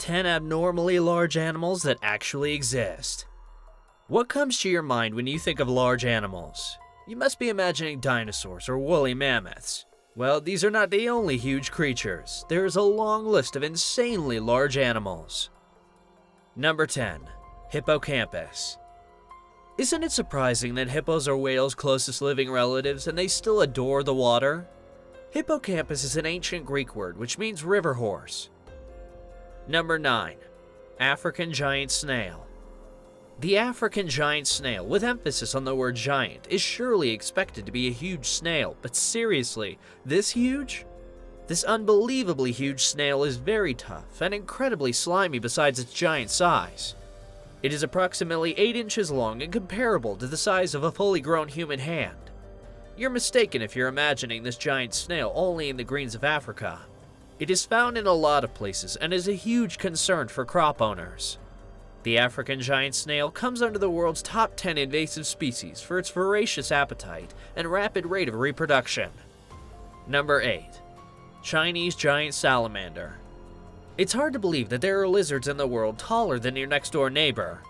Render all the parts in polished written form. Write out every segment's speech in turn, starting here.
10 abnormally large animals that actually exist. What comes to your mind when you think of large animals? You must be imagining dinosaurs or woolly mammoths. Well, these are not the only huge creatures. There is a long list of insanely large animals. Number 10. Hippocampus. Isn't it surprising that hippos are whales' closest living relatives and they still adore the water? Hippocampus is an ancient Greek word which means river horse. Number 9. African giant snail. The African giant snail, with emphasis on the word giant, is surely expected to be a huge snail, but seriously, this huge? This unbelievably huge snail is very tough and incredibly slimy besides its giant size. It is approximately 8 inches long and comparable to the size of a fully grown human hand. You're mistaken if you're imagining this giant snail only in the greens of Africa. It is found in a lot of places and is a huge concern for crop owners. The African giant snail comes under the world's top 10 invasive species for its voracious appetite and rapid rate of reproduction. Number 8. Chinese giant salamander. It's hard to believe that there are lizards in the world taller than your next-door neighbor.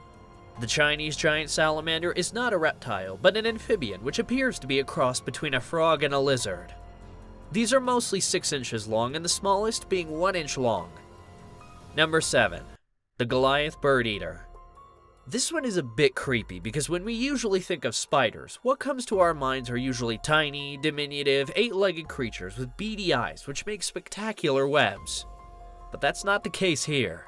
The Chinese giant salamander is not a reptile, but an amphibian which appears to be a cross between a frog and a lizard. These are mostly 6 inches long and the smallest being 1 inch long. Number 7. The Goliath bird eater. This one is a bit creepy because when we usually think of spiders, what comes to our minds are usually tiny, diminutive, 8-legged creatures with beady eyes which make spectacular webs. But that's not the case here.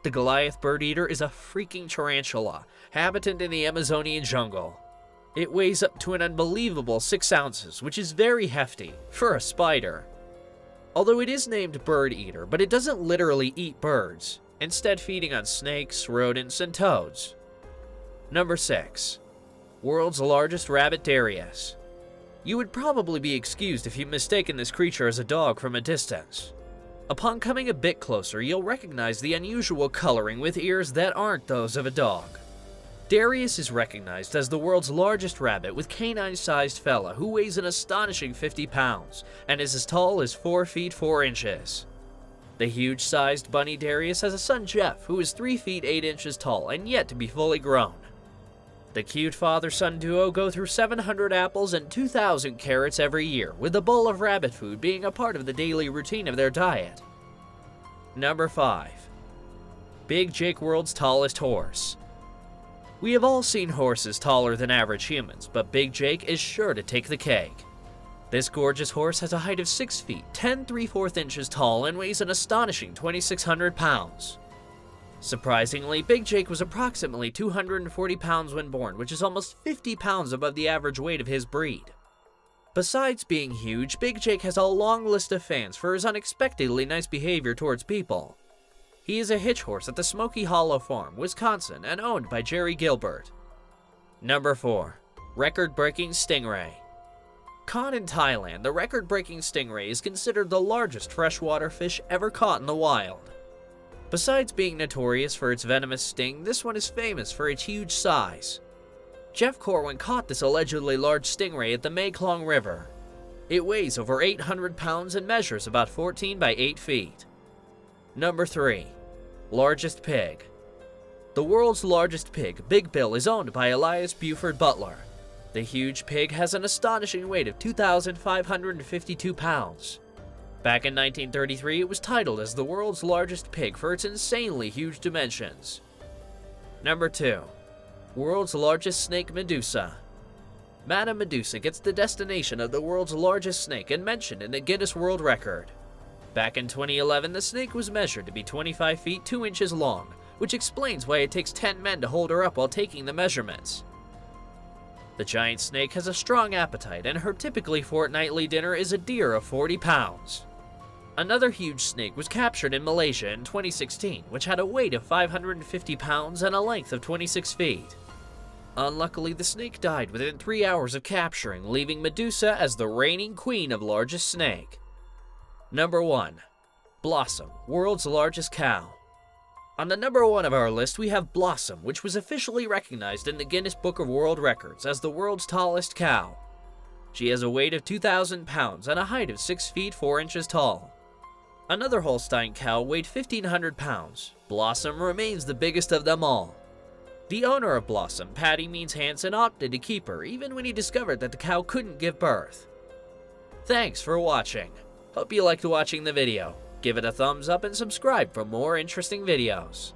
The Goliath bird eater is a freaking tarantula, habitant in the Amazonian jungle. It weighs up to an unbelievable 6 ounces, which is very hefty for a spider. Although it is named bird eater, but it doesn't literally eat birds, instead feeding on snakes, rodents, and toads. Number 6. World's largest rabbit Darius. You would probably be excused if you mistaken this creature as a dog from a distance. Upon coming a bit closer, you'll recognize the unusual coloring with ears that aren't those of a dog. Darius is recognized as the world's largest rabbit with canine-sized fella who weighs an astonishing 50 pounds and is as tall as 4 feet 4 inches. The huge-sized bunny Darius has a son Jeff who is 3 feet 8 inches tall and yet to be fully grown. The cute father-son duo go through 700 apples and 2,000 carrots every year, with a bowl of rabbit food being a part of the daily routine of their diet. Number 5. Big Jake, world's tallest horse. We have all seen horses taller than average humans, but Big Jake is sure to take the cake. This gorgeous horse has a height of 6 feet, 10 3/4 inches tall and weighs an astonishing 2,600 pounds. Surprisingly, Big Jake was approximately 240 pounds when born, which is almost 50 pounds above the average weight of his breed. Besides being huge, Big Jake has a long list of fans for his unexpectedly nice behavior towards people. He is a hitch horse at the Smoky Hollow Farm, Wisconsin, and owned by Jerry Gilbert. Number 4. Record-breaking stingray. Caught in Thailand, the record-breaking stingray is considered the largest freshwater fish ever caught in the wild. Besides being notorious for its venomous sting, this one is famous for its huge size. Jeff Corwin caught this allegedly large stingray at the Mekong River. It weighs over 800 pounds and measures about 14 by 8 feet. Number 3. Largest pig. The world's largest pig, Big Bill, is owned by Elias Buford Butler. The huge pig has an astonishing weight of 2,552 pounds. Back in 1933, it was titled as the world's largest pig for its insanely huge dimensions. Number 2. World's largest snake Medusa. Madame Medusa gets the destination of the world's largest snake and mentioned in the Guinness World Record. Back in 2011, the snake was measured to be 25 feet 2 inches long, which explains why it takes 10 men to hold her up while taking the measurements. The giant snake has a strong appetite, and her typically fortnightly dinner is a deer of 40 pounds. Another huge snake was captured in Malaysia in 2016, which had a weight of 550 pounds and a length of 26 feet. Unluckily, the snake died within 3 hours of capturing, leaving Medusa as the reigning queen of largest snake. Number 1. Blossom, world's largest cow. On the number 1 of our list, we have Blossom, which was officially recognized in the Guinness Book of World Records as the world's tallest cow. She has a weight of 2,000 pounds and a height of 6 feet 4 inches tall. Another Holstein cow weighed 1,500 pounds. Blossom remains the biggest of them all. The owner of Blossom, Patty Means Hansen, opted to keep her even when he discovered that the cow couldn't give birth. Thanks for watching. Hope you liked watching the video. Give it a thumbs up and subscribe for more interesting videos.